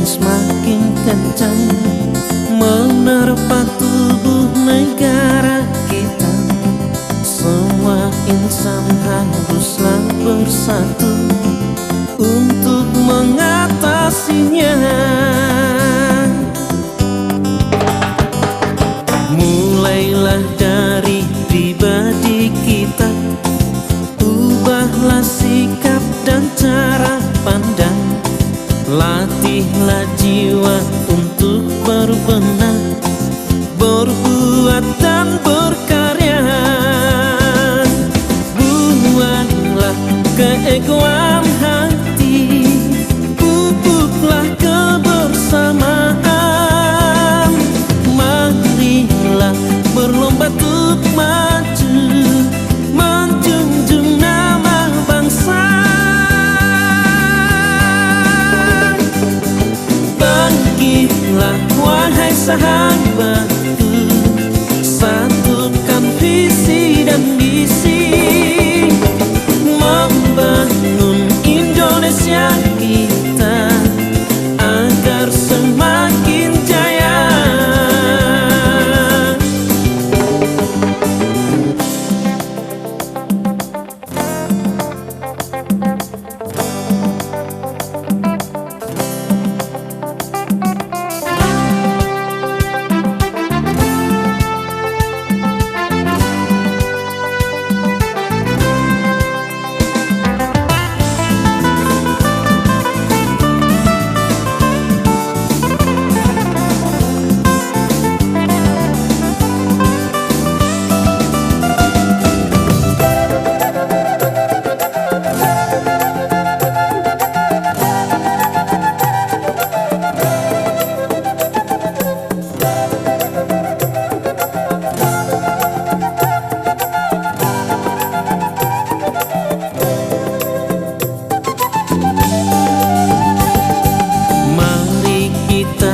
semakin kencang menerpa tubuh negara kita. Semua insan haruslah bersatu untuk mengatasinya. Mulailah dari pribadi kita, ubahlah sikap dan cara pandang, latihlah jiwa untuk berbenah, berbuat dan berkarya. Buanglah keegoan hati, pupuklah kebersamaan. Marilah berlomba untuk maju, menjunjung nama bangsa. Bangkitlah wahai sahabatku, satukan visi dan misi, membangun Indonesia kita agar semakin jaya.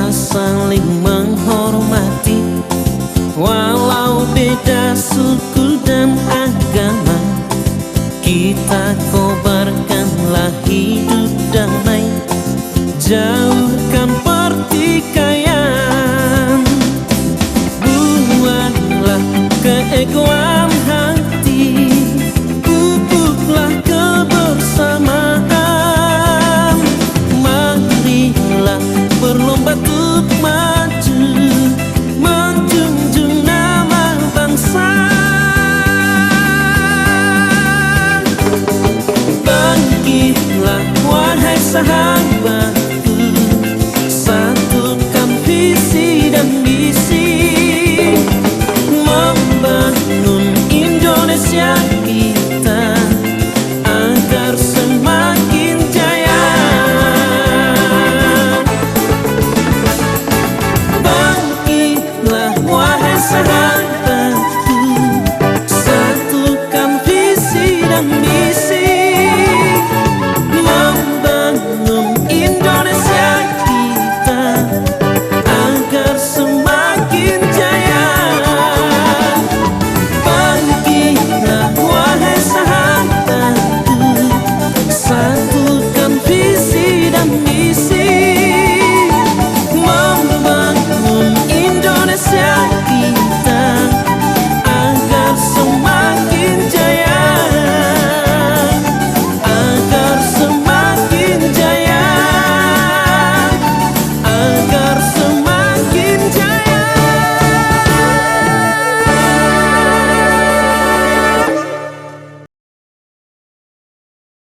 Saling menghormati, walau beda suku dan agama. Kita kobarkanlah hidup damai, jauhkan pertikaian. Buanglah keegoan